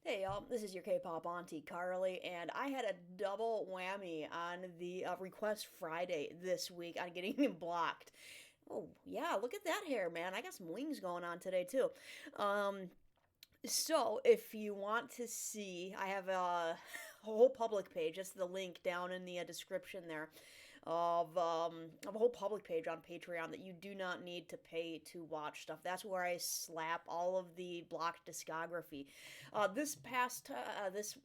Hey y'all, this is your K-pop auntie Carly, and I had a double whammy on the Request Friday this week on getting him blocked. Oh yeah, look at that hair, man! I got some wings going on today too. Um, so if you want to see, I have a whole public page. That's the link down in the description there of a whole public page on Patreon that you do not need to pay to watch stuff. That's where I slap all of the blocked discography. This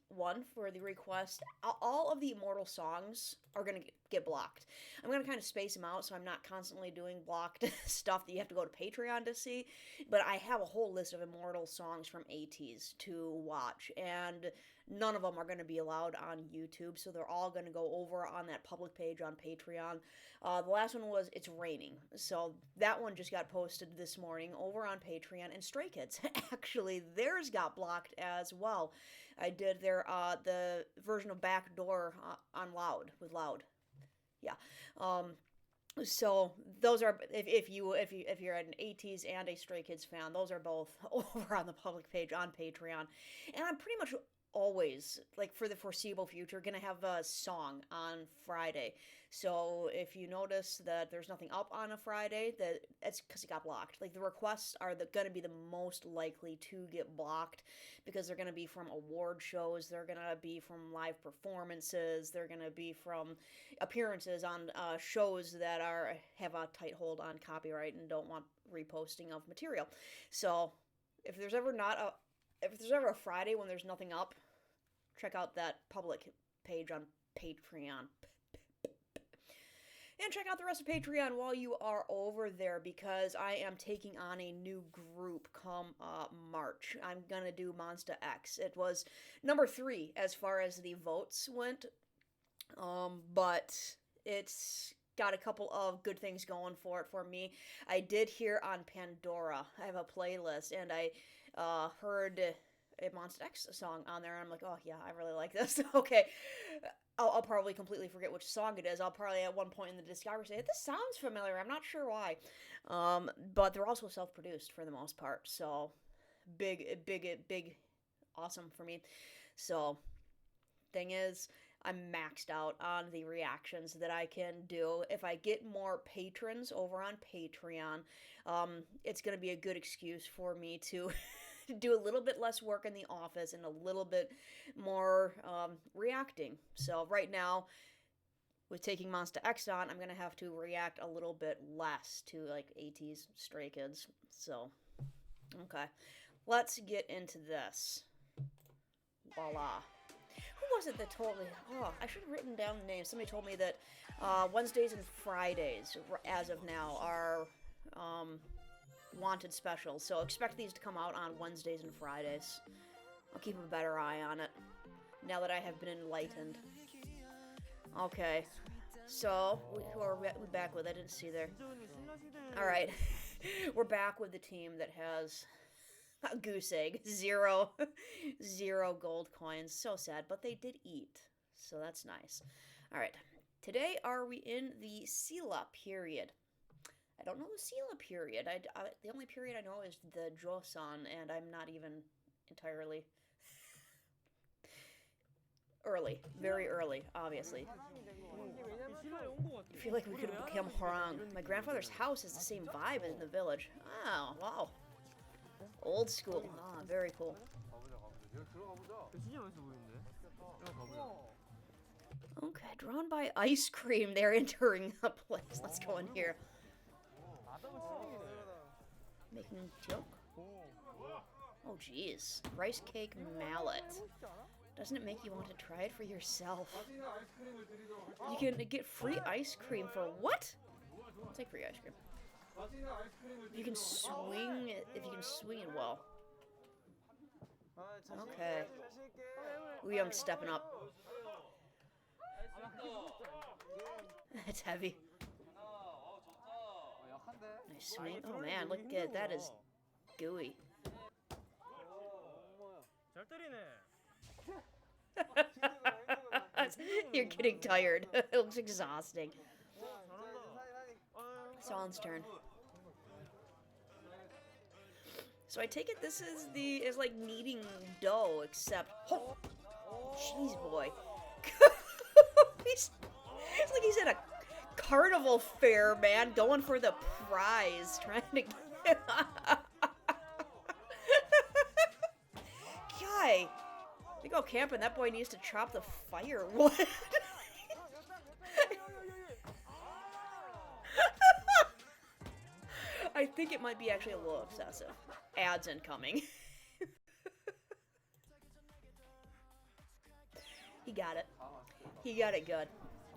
one for the request, all of the Immortal songs are gonna get blocked. I'm gonna kind of space them out so I'm not constantly doing blocked stuff that you have to go to Patreon to see. But I have a whole list of Immortal songs from ATEEZ to watch, and none of them are going to be allowed on YouTube, so they're all going to go over on that public page on Patreon. The last one was It's Raining, so that one just got posted this morning over on Patreon, and Stray Kids, actually, theirs got blocked as well. I did the version of Backdoor on Loud, with Loud. Yeah. So those are if you're an ATEEZ and a Stray Kids fan, those are both over on the public page on Patreon, and I'm pretty much always, like for the foreseeable future, gonna have a song on Friday. So if you notice that there's nothing up on a Friday, that's because it got blocked. Like the requests are gonna be the most likely to get blocked because they're gonna be from award shows, they're gonna be from live performances, they're gonna be from appearances on shows that have a tight hold on copyright and don't want reposting of material. So if there's ever not a if there's ever a Friday when there's nothing up, check out that public page on Patreon. And check out the rest of Patreon while you are over there because I am taking on a new group come March. I'm going to do Monsta X. It was number 3 as far as the votes went, but it's got a couple of good things going for it for me. I did hear on Pandora, I have a playlist, and I heard a Monsta X song on there, and I'm like, oh yeah, I really like this. Okay, I'll probably completely forget which song it is. I'll probably at one point in the discography say, this sounds familiar, I'm not sure why. But they're also self-produced for the most part, so big, awesome for me. So, thing is, I'm maxed out on the reactions that I can do. If I get more patrons over on Patreon, it's going to be a good excuse for me to do a little bit less work in the office and a little bit more reacting. So right now, with taking Monsta X on, I'm going to have to react a little bit less to like ATEEZ, Stray Kids. So, okay. Let's get into this. Voila. Who was it that told me? Oh, I should have written down the name. Somebody told me that Wednesdays and Fridays, as of now, are wanted specials. So expect these to come out on Wednesdays and Fridays. I'll keep a better eye on it now that I have been enlightened. Okay, so who are we back with? I didn't see there. All right, we're back with the team that has a goose egg. Zero gold coins. So sad, but they did eat. So that's nice. Alright. Today, are we in the Sila period? I don't know the Sila period. The only period I know is the Joseon, and I'm not even entirely... Early. Very early, obviously. I feel like we could have become Hwarang. My grandfather's house is the same vibe as in the village. Oh, wow. Old school. Ah, very cool. Okay, drawn by ice cream. They're entering the place. Let's go in here. Making a joke? Oh, jeez. Rice cake mallet. Doesn't it make you want to try it for yourself? You can get free ice cream for what? I'll take free ice cream. If you can swing it well. Okay. Young's stepping up. It's heavy. Nice swing. Oh man, look at that. That is gooey. You're getting tired. It looks exhausting. Solon's turn. So I take it this is like kneading dough, except oh, jeez, boy, it's like he's at a carnival fair, man, going for the prize, trying to get. Guy, they go camping. That boy needs to chop the firewood. I think it might be actually a little excessive. Ads incoming. He got it. He got it good.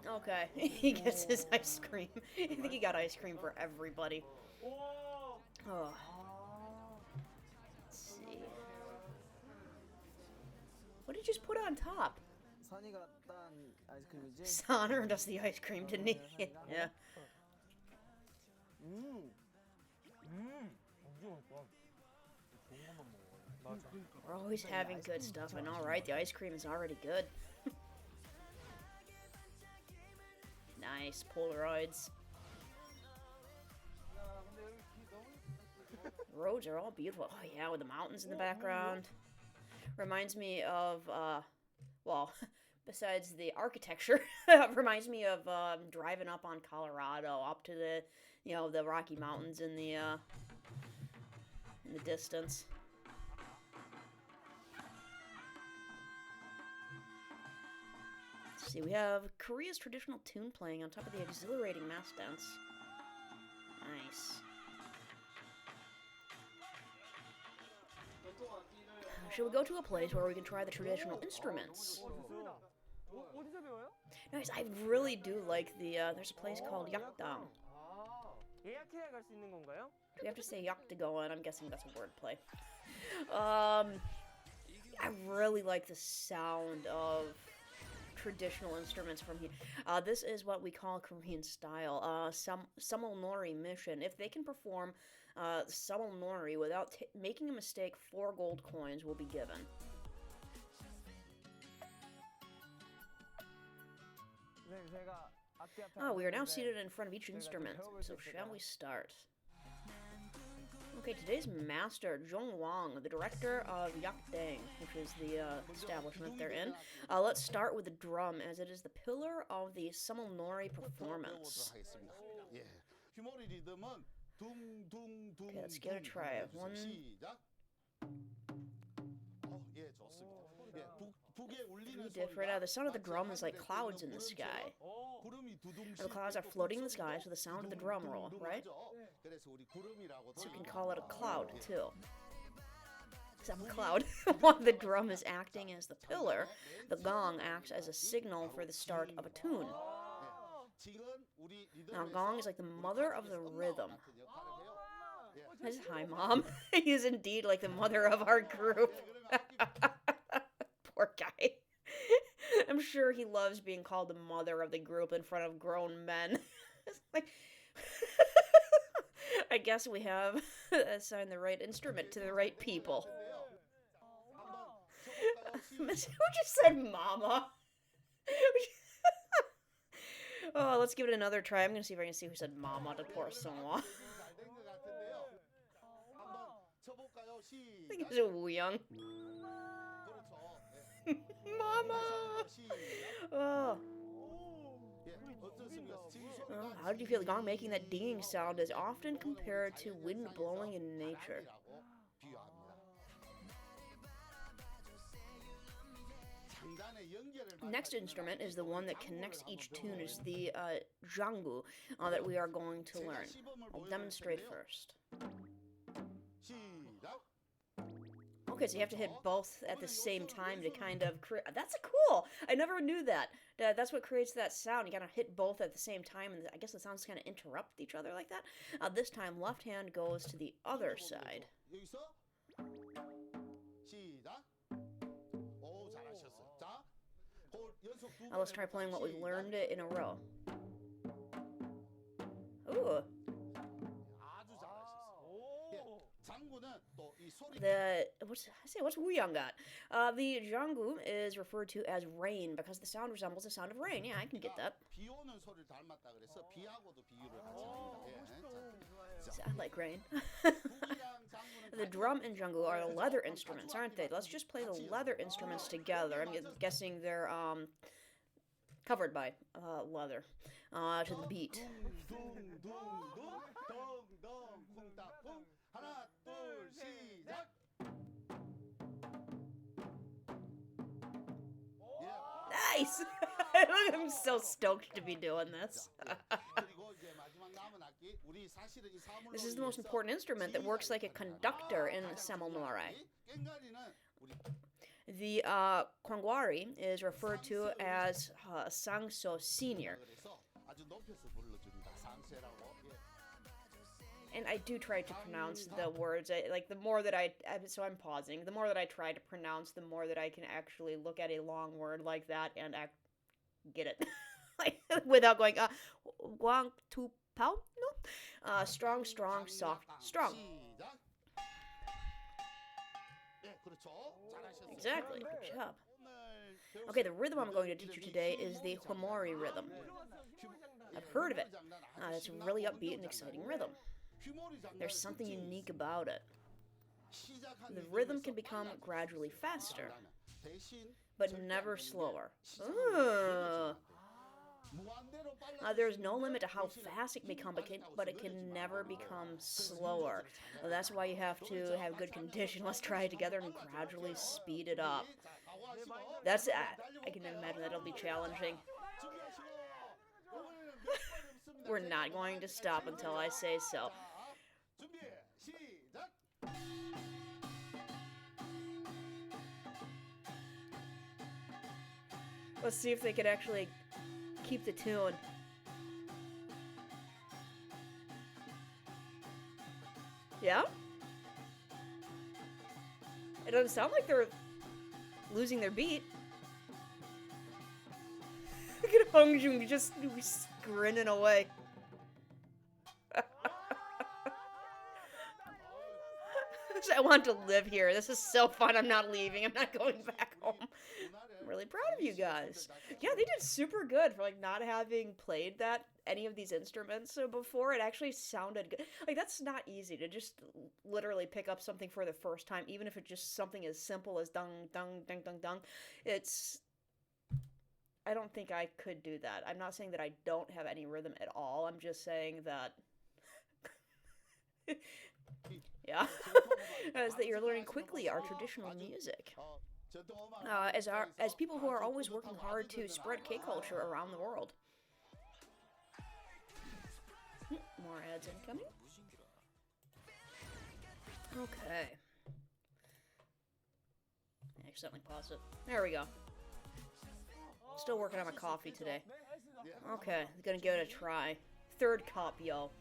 Okay, he gets his ice cream. I think he got ice cream for everybody. Oh. Let's see. What did you just put on top? Sonner does the ice cream, didn't he? Yeah. We're always having good stuff. I know, right? The ice cream is already good. Nice Polaroids. Roads are all beautiful. Oh yeah, with the mountains in the background. Reminds me of, well, besides the architecture, reminds me of driving up on Colorado, up to the, you know, the Rocky Mountains in the distance. Let's see, we have Korea's traditional tune playing on top of the exhilarating mass dance. Nice. Should we go to a place where we can try the traditional instruments? Nice, I really do like the, there's a place called Yakdang. Do we have to say yak to go in? I'm guessing that's a wordplay. I really like the sound of traditional instruments from here. This is what we call Korean style. Samul Nori mission. If they can perform Samul Nori without making a mistake, 4 gold coins will be given. We are now seated in front of each instrument, so shall we start? Okay, today's master, Jung Wang, the director of Yakdang, which is the establishment they're in. Let's start with the drum, as it is the pillar of the Samul Nori performance. Okay, let's give it a try. 1... different. The sound of the drum is like clouds in the sky. The clouds are floating in the sky, so the sound of the drum roll, right? So we can call it a cloud, too. Except a cloud. While the drum is acting as the pillar, the gong acts as a signal for the start of a tune. Now, gong is like the mother of the rhythm. Hi, Mom. He is indeed like the mother of our group. Poor guy. I'm sure he loves being called the mother of the group in front of grown men. It's like, I guess we have assigned the right instrument to the right people. Who just said mama? Oh, let's give it another try. I'm gonna see if I can see who said mama to poor Sungwa. I think it was Woo Young. Mama! Oh. How did you feel? The gong making that dinging sound is often compared to wind blowing in nature. Next instrument is the one that connects each tune. Is the jangu that we are going to learn. I'll demonstrate first. Okay, so you have to hit both at the same time to kind of create... That's cool! I never knew that. That's what creates that sound. You gotta hit both at the same time, and I guess the sounds kind of interrupt each other like that. This time, left hand goes to the other side. Now let's try playing what we learned in a row. Ooh. What's Woo Young got? The jangu is referred to as rain because the sound resembles the sound of rain. Yeah, I can get that. I like rain. The drum and jungle are the leather instruments, aren't they? Let's just play the leather instruments together. I'm guessing they're covered by leather to the beat. Nice! I'm so stoked to be doing this. This is the most important instrument that works like a conductor in Samulmore. The kwangwari is referred to as Sangso Senior. And I do try to pronounce the words. The more that so I'm pausing. The more that I try to pronounce, the more that I can actually look at a long word like that and get it. Without going, guang tu pao? No? Strong, soft, strong. Exactly, good job. Okay, the rhythm I'm going to teach you today is the Hwamori rhythm. I've heard of it. It's a really upbeat and exciting rhythm. There's something unique about it. The rhythm can become gradually faster, but never slower. There's no limit to how fast it can become, but it can never become slower. That's why you have to have good condition. Let's try it together and gradually speed it up. I can imagine that'll be challenging. We're not going to stop until I say so. Let's see if they can actually keep the tune. Yeah? It doesn't sound like they're losing their beat. Look at Hongjung just grinning away. I want to live here. This is so fun. I'm not leaving. I'm not going back home. I'm really proud of you guys. Yeah, they did super good for not having played any of these instruments before. It actually sounded good. That's not easy to just literally pick up something for the first time, even if it's just something as simple as dung, dung, dung, dung, dung. I don't think I could do that. I'm not saying that I don't have any rhythm at all. I'm just saying that... Yeah, as that you're learning quickly our traditional music. As people who are always working hard to spread K-culture around the world. More ads incoming. Okay. I accidentally paused it. There we go. Still working on my coffee today. Okay, gonna give it a try. Third cup, yo.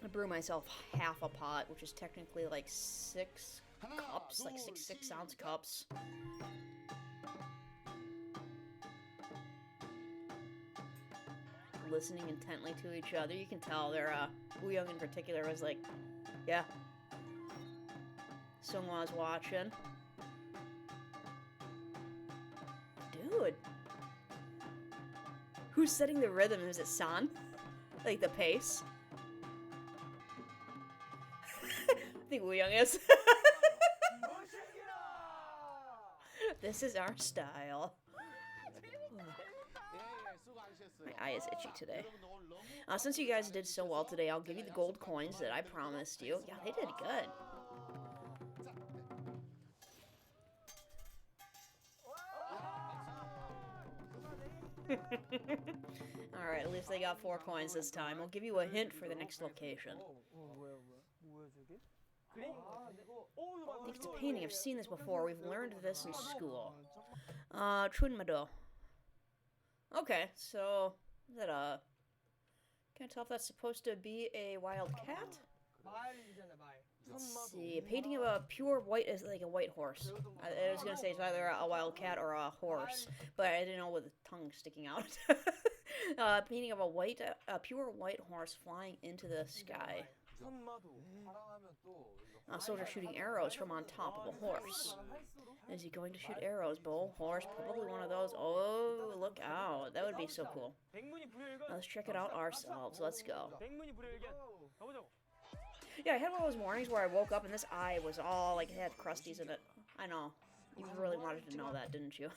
I brew myself half a pot, which is technically 6 cups, 6 ounce cups. Listening intently to each other. You can tell they're, Wooyoung in particular was yeah. Seonghwa's watching. Dude. Who's setting the rhythm? Is it San? The pace? I think Wooyoung is. This is our style. My eye is itchy today. Since you guys did so well today, I'll give you the gold coins that I promised you. Yeah, they did good. Alright, at least they got 4 coins this time. I'll give you a hint for the next location. I think it's a painting. I've seen this before. We've learned this in school. Chunmado. Okay, so is that can't tell if that's supposed to be a wild cat? Let's see. A painting of a pure white is a white horse. I was gonna say it's either a wild cat or a horse, but I didn't know with the tongue sticking out. Painting of a pure white horse flying into the sky. A soldier shooting arrows from on top of a horse. Is he going to shoot arrows? Bull, horse, probably one of those. Oh, look out. That would be so cool. Now let's check it out ourselves. Let's go. Yeah, I had one of those mornings where I woke up and this eye was all like it had crusties in it. I know. You really wanted to know that, didn't you?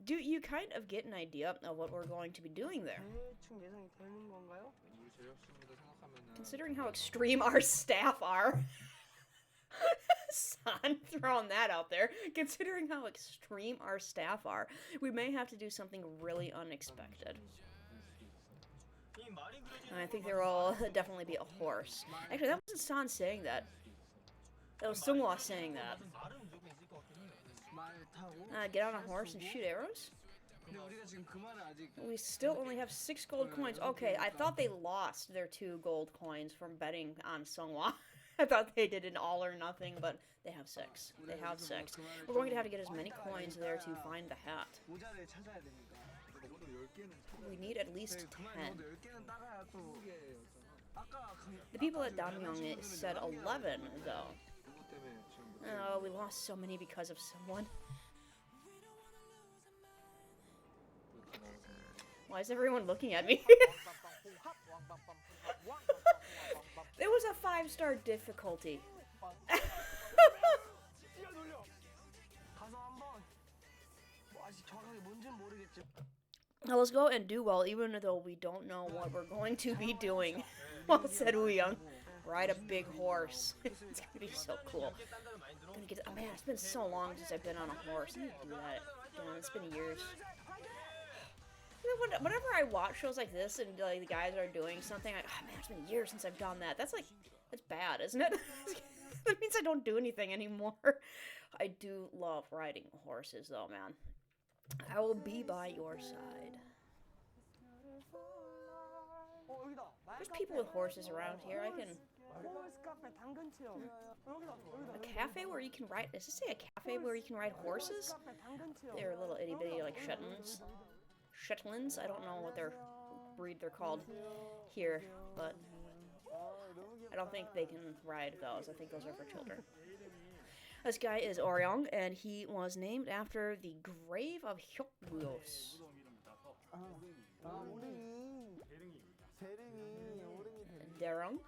Do you kind of get an idea of what we're going to be doing there? Considering how extreme our staff are. Son, throwing that out there. Considering how extreme our staff are, we may have to do something really unexpected. I think there will definitely be a horse. Actually, that wasn't San saying that. That was Sunghwa saying that. Get on a horse and shoot arrows? We still only have 6 gold coins. Okay, I thought they lost their 2 gold coins from betting on Sunghwa. I thought they did an all or nothing, but they have 6. They have 6. We're going to have to get as many coins there to find the hat. We need at least 10. The people at Damyong said 11, though. Oh, we lost so many because of someone. Why is everyone looking at me? It was a 5-star difficulty. Now let's go and do well, even though we don't know what we're going to be doing. Well said, Wooyoung. Ride a big horse. It's gonna be so cool. Oh man, it's been so long since I've been on a horse. I need to do that again. It's been years. Whenever I watch shows like this and like the guys are doing something, like, oh man, it's been years since I've done that. That's bad, isn't it? That means I don't do anything anymore. I do love riding horses, though, man. I will be by your side. There's people with horses around here. I can. A cafe where you can ride. Does it say a cafe where you can ride horses? They're little itty bitty like Shetlands. Shetlands? I don't know what their breed they're called here, but I don't think they can ride those. I think those are for children. This guy is Oryong, and he was named after the grave of Hyokguos. Derong.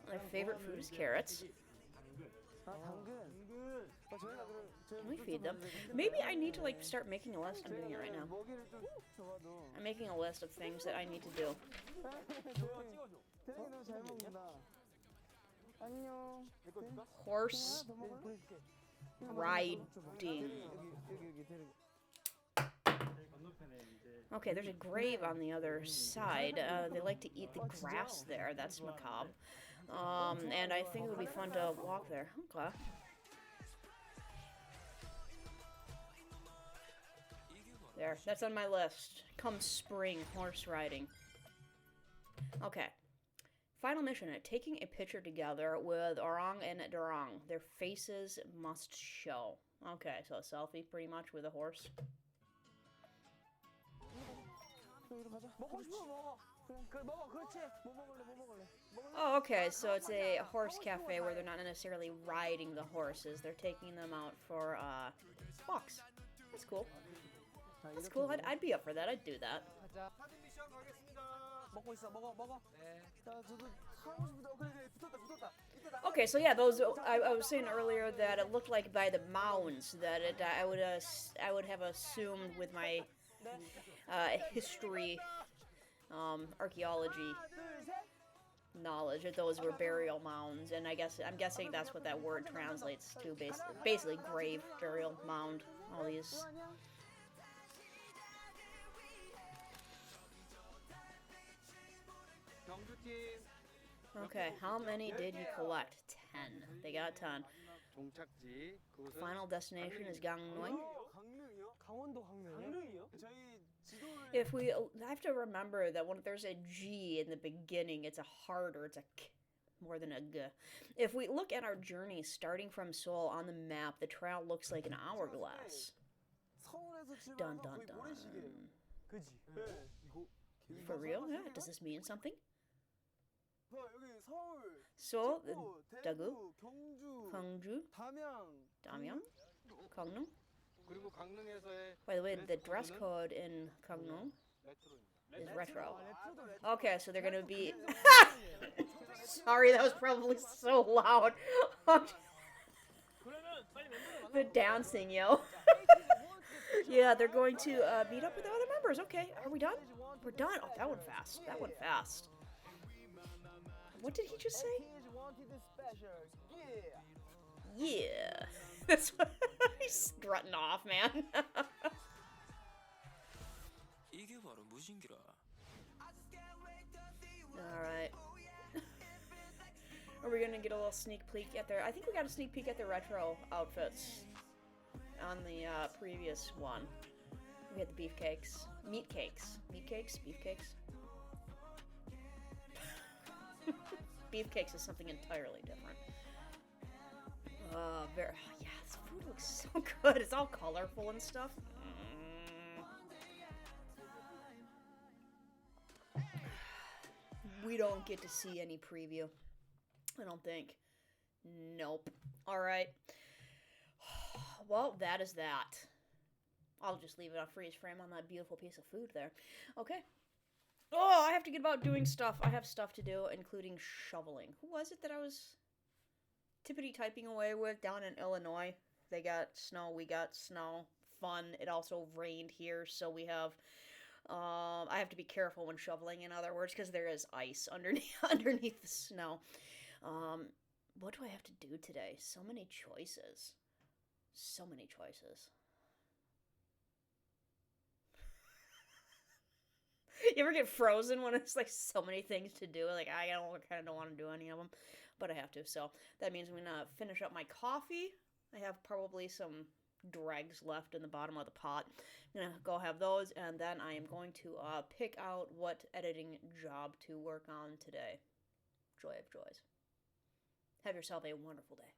My favorite food is carrots. Can we feed them? Maybe I need to like start making a list. I'm doing it right now. I'm making a list of things that I need to do. Horse riding. Okay, there's a grave on the other side. They like to eat the grass there. That's macabre. And I think it would be fun to walk there. Okay. There, that's on my list. Come spring, horse riding. Okay. Final mission, taking a picture together with Orang and Durang. Their faces must show. Okay, so a selfie pretty much with a horse. Oh, okay, so it's a horse cafe where they're not necessarily riding the horses. They're taking them out for walks. That's cool. That's cool. I'd be up for that. I'd do that. Okay, so yeah, those I was saying earlier that it looked like by the mounds that I would have assumed with my history, archaeology knowledge that those were burial mounds, and I'm guessing that's what that word translates to, basically grave, burial, mound, all these. Okay, how many did you collect? 10. They got 10. Final destination is Gangneung. If we, I have to remember that when there's a G in the beginning, it's a harder, it's a K more than a G. If we look at our journey starting from Seoul on the map, the trail looks like an hourglass. Dun dun dun. For real? Yeah. Does this mean something? Seoul, Daegu, Gwangju, Damyang, Gangneung. By the way, the dress code in Gangneung is retro. Okay, so they're gonna be... Sorry, that was probably so loud. The dancing, yo. Yeah, they're going to meet up with the other members. Okay, are we done? We're done. Oh, that went fast. That went fast. What did he just say? Yeah. That's what he's strutting off, man. Alright. Are we gonna get a little sneak peek at their... I think we got a sneak peek at their retro outfits on the previous one. We had the beefcakes. Meat cakes. Meat cakes? Beefcakes? Beefcakes is something entirely different. Yeah, this food looks so good. It's all colorful and stuff. We don't get to see any preview. I don't think. Nope. Alright. Well, that is that. I'll just leave it on freeze frame on that beautiful piece of food there. Okay. Oh, I have to get about doing stuff. I have stuff to do, including shoveling. Who was it that I was tippity-typing away with down in Illinois? They got snow, we got snow. Fun. It also rained here, so we have... I have to be careful when shoveling, in other words, because there is ice underneath the snow. What do I have to do today? So many choices. So many choices. You ever get frozen when it's like so many things to do? Like, I kind of don't want to do any of them, but I have to. So that means I'm gonna finish up my coffee. I have probably some dregs left in the bottom of the pot. I'm gonna go have those, and then I am going to pick out what editing job to work on today. Joy of joys. Have yourself a wonderful day.